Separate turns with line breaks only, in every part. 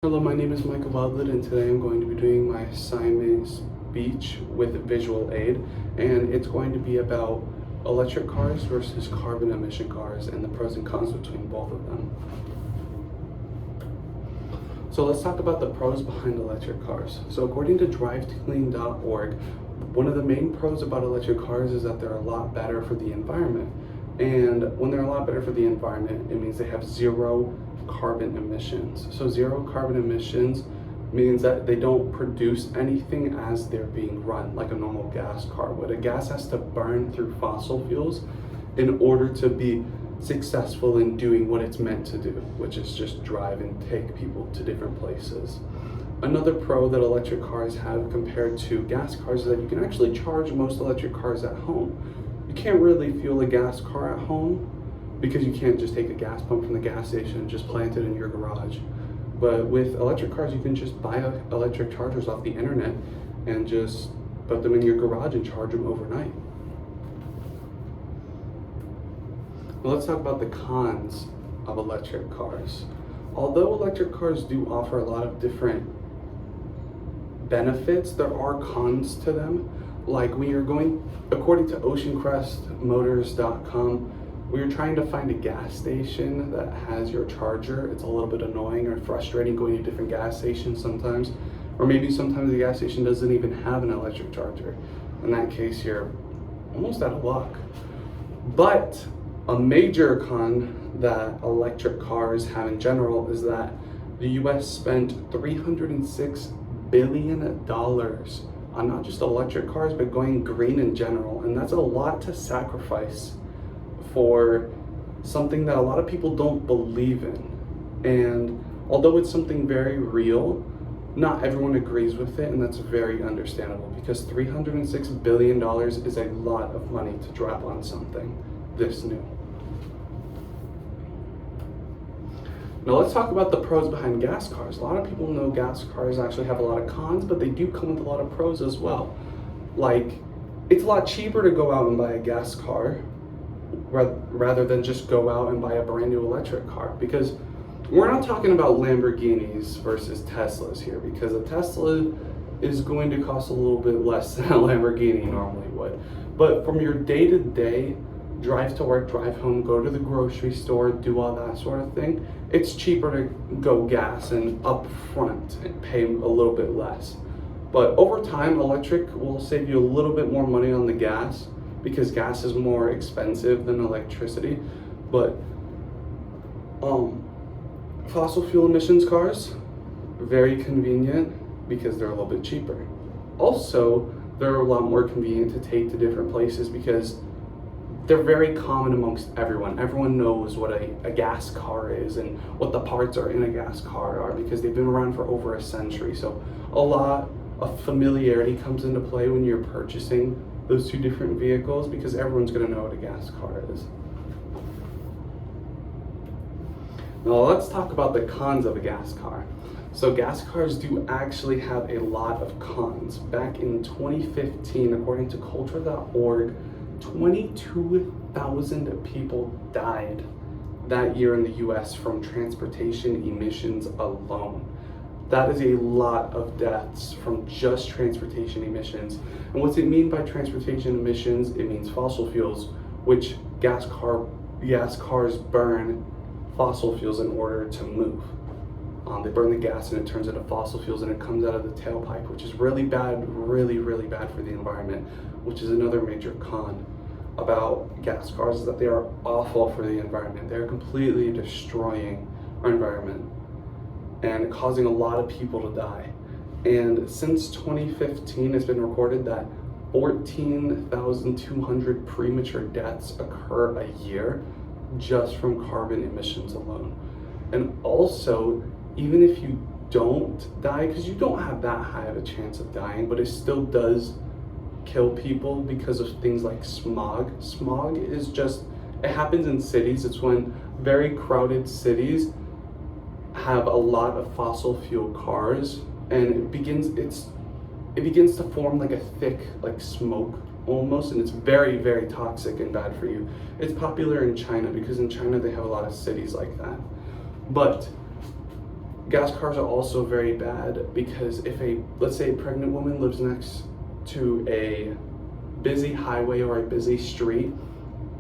Hello, my name is Michael Bodlett, and today I'm going to be doing my assignment speech with visual aid, and it's going to be about electric cars versus carbon emission cars and the pros and cons between both of them. So let's talk about the pros behind electric cars. So according to drive2clean.org, one of the main pros about electric cars is that they're a lot better for the environment. And when they're a lot better for the environment, it means they have zero carbon emissions. So zero carbon emissions means that they don't produce anything as they're being run like a normal gas car would. A gas has to burn through fossil fuels in order to be successful in doing what it's meant to do, which is just drive and take people to different places. Another pro that electric cars have compared to gas cars is that you can actually charge most electric cars at home. You can't really fuel a gas car at home because you can't just take a gas pump from the gas station and just plant it in your garage. But with electric cars, you can just buy electric chargers off the internet and just put them in your garage and charge them overnight. Now let's talk about the cons of electric cars. Although electric cars do offer a lot of different benefits, there are cons to them. Like when you're going, according to OceanCrestMotors.com, we were trying to find a gas station that has your charger. It's a little bit annoying or frustrating going to different gas stations sometimes, or maybe sometimes the gas station doesn't even have an electric charger. In that case, you're almost out of luck. But a major con that electric cars have in general is that the US spent $306 billion on not just electric cars, but going green in general. And that's a lot to sacrifice for something that a lot of people don't believe in. And although it's something very real, not everyone agrees with it, and that's very understandable because $306 billion is a lot of money to drop on something this new. Now let's talk about the pros behind gas cars. A lot of people know gas cars actually have a lot of cons, but they do come with a lot of pros as well. Like, it's a lot cheaper to go out and buy a gas car rather than just go out and buy a brand new electric car, because we're not talking about Lamborghinis versus Teslas here, because a Tesla is going to cost a little bit less than a Lamborghini normally would. But from your day-to-day drive to work, drive home, go to the grocery store, do all that sort of thing, it's cheaper to go gas and up front and pay a little bit less. But over time, electric will save you a little bit more money on the gas because gas is more expensive than electricity. But fossil fuel emissions cars, very convenient because they're a little bit cheaper. Also, they're a lot more convenient to take to different places because they're very common amongst everyone. Everyone knows what a gas car is and what the parts are in a gas car are because they've been around for over a century. So a lot of familiarity comes into play when you're purchasing those two different vehicles because everyone's gonna know what a gas car is. Now let's talk about the cons of a gas car. So gas cars do actually have a lot of cons. Back in 2015, according to culture.org, 22,000 people died that year in the US from transportation emissions alone. That is a lot of deaths from just transportation emissions. And what's it mean by transportation emissions? It means fossil fuels, which gas cars burn fossil fuels in order to move. They burn the gas and it turns into fossil fuels and it comes out of the tailpipe, which is really bad, really bad for the environment, which is another major con about gas cars, is that they are awful for the environment. They're completely destroying our environment and causing a lot of people to die. And since 2015, it's been recorded that 14,200 premature deaths occur a year just from carbon emissions alone. And also, even if you don't die, because you don't have that high of a chance of dying, but it still does kill people because of things like smog. Smog is just, it happens in cities. It's when very crowded cities have a lot of fossil fuel cars and it begins to form like a thick like smoke almost, and it's very toxic and bad for you. It's popular in China because in China they have a lot of cities like that. But Gas cars are also very bad because if let's say a pregnant woman lives next to a busy highway or a busy street,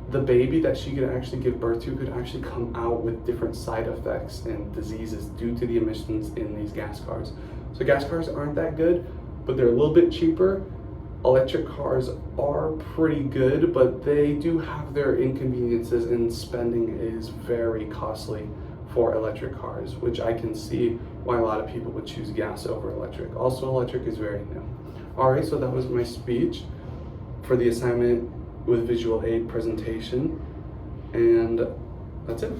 the baby that she could actually give birth to could actually come out with different side effects and diseases due to the emissions in these gas cars. So gas cars aren't that good, but they're a little bit cheaper. Electric cars are pretty good, but they do have their inconveniences, and spending is very costly for electric cars, which I can see why a lot of people would choose gas over electric. Also, electric is very new. All right, so that was my speech for the assignment with visual aid presentation, and that's it.